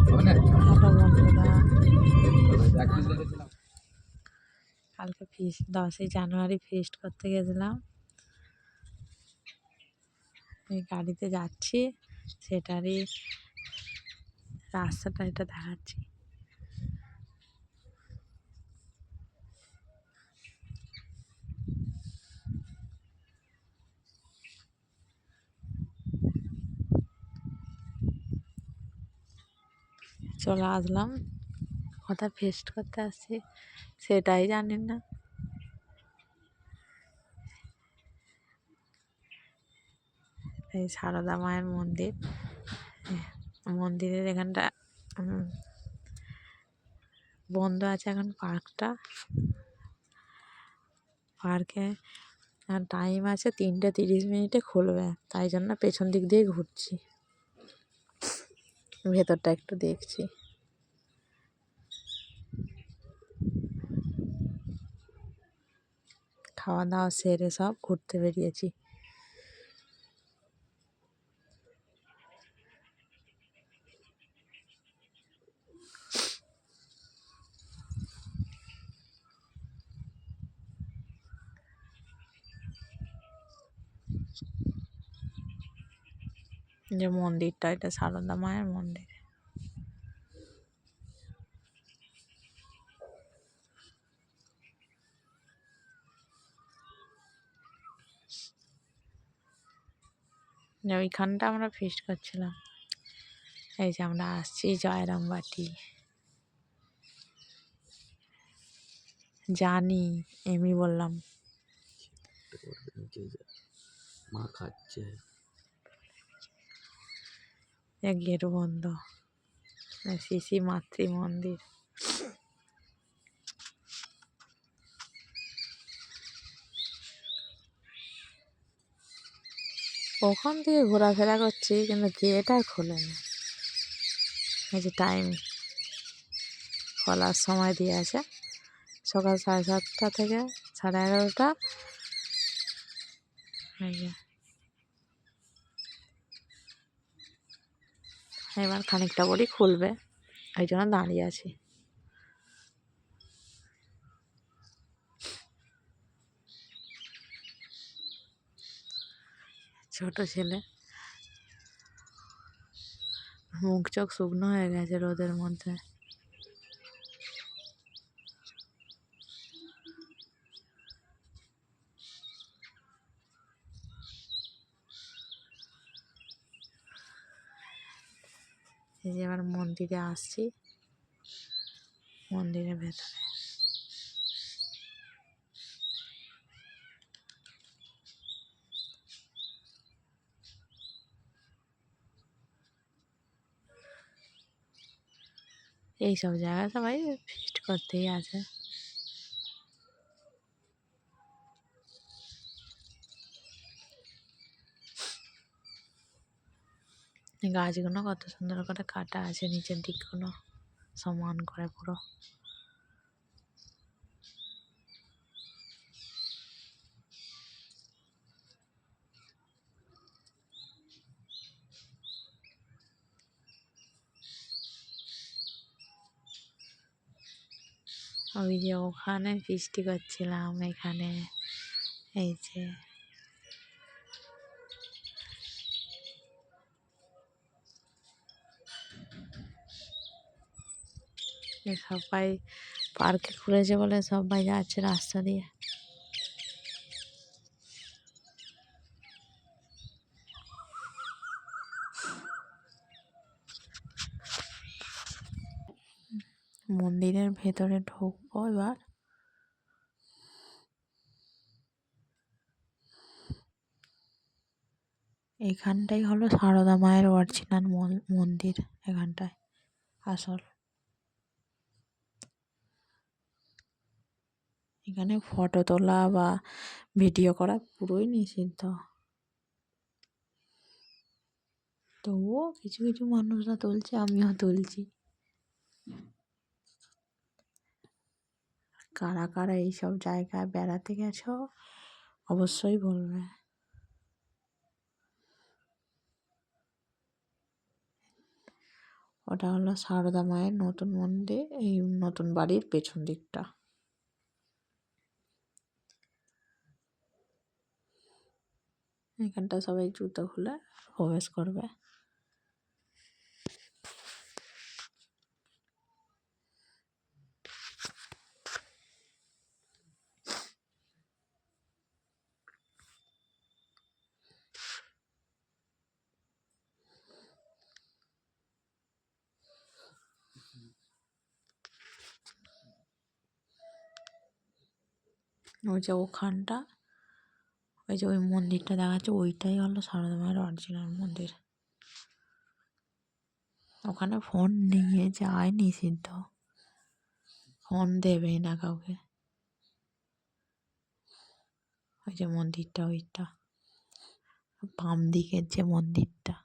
Hello বন্ধুরা, কালকে feast 10ই জানুয়ারি feast করতে গেছিলাম। এই গাড়িতে যাচ্ছি, সেটারই রাস্তাটা এটা দেখাচ্ছি। চলে আসলাম, কোথায় ফিস্ট করতে আসছি সেটাই জানি না। এই সারদা মায়ের মন্দির, মন্দিরের এখানটা বন্ধ আছে এখন পার্কে টাইম আছে 3:30 খুলবে, তাই জন্য পেছন দিক দিয়ে ঘুরছি, ভেতরটা একটু দেখছি। খাওয়া দাওয়া সেরে সব ঘুরতে বেরিয়েছি। যে মন্দিরটা, এটা সারদা মায়ের মন্দির। ওইখানটা আমরা ফিস্ট করছিলাম। এই যে আমরা আসছি জয়রামবাটি। জানি, এমনি বললাম। মা খাচ্ছে, গেট বন্ধ। শিশি মাতৃ মন্দির। ওখান থেকে ঘোরাফেরা করছি, কিন্তু গেট আর খোলে না। এই যে টাইম খোলার সময় দিয়ে আছে, সকাল 7:30 থেকে 11:30। এবার খানিকটা পরই খুলবে, ওই জন্য দাঁড়িয়ে আছি। ছোট ছেলে, মুখ চোখ শুকনো হয়ে গেছে রোদের মধ্যে। এই যে এবার মন্দিরে আসছি, মন্দিরের ভেতরে। এইসব জায়গায় সবাই ফিস্ট করতেই আছে। গাছগুলো কত সুন্দর করে কাটা আছে, নিচের দিকগুলো সমান করে পুরো। ওই যে ওখানে ফিস্টি করছিলাম, এখানে এই যে সবাই পার্কে খুলেছে বলে সবাই যাচ্ছে রাস্তা দিয়ে। মন্দিরের ভেতরে ঢুকবো এবার। এখানটাই হলো সারদা মায়ের অরিজিনাল মন্দির, এখানটায় আসল। এখানে ফটো তোলা বা ভিডিও করা পুরোই নিষিদ্ধ, তবুও কিছু কিছু মানুষরা তুলছে, আমিও তুলছি। কারা কারা এইসব জায়গায় বেড়াতে গেছো অবশ্যই বলবে। ওটা হলো সারদা মায়ের নতুন মন্দির, এই নতুন বাড়ির পেছন দিকটা। এখানটা সবাই জুতো খুলে প্রবেশ করবে। ওই যে ওখানটা, ওই যে ওই মন্দিরটা দেখাচ্ছে, ওইটাই হলো সারদা মায়ের অরিজিনাল মন্দির। ওখানে ফোন নিয়ে যাওয়াই নিষিদ্ধ, ফোন দেবেই না কাউকে। ওই যে মন্দিরটা, ওইটা বাম দিকের যে মন্দিরটা।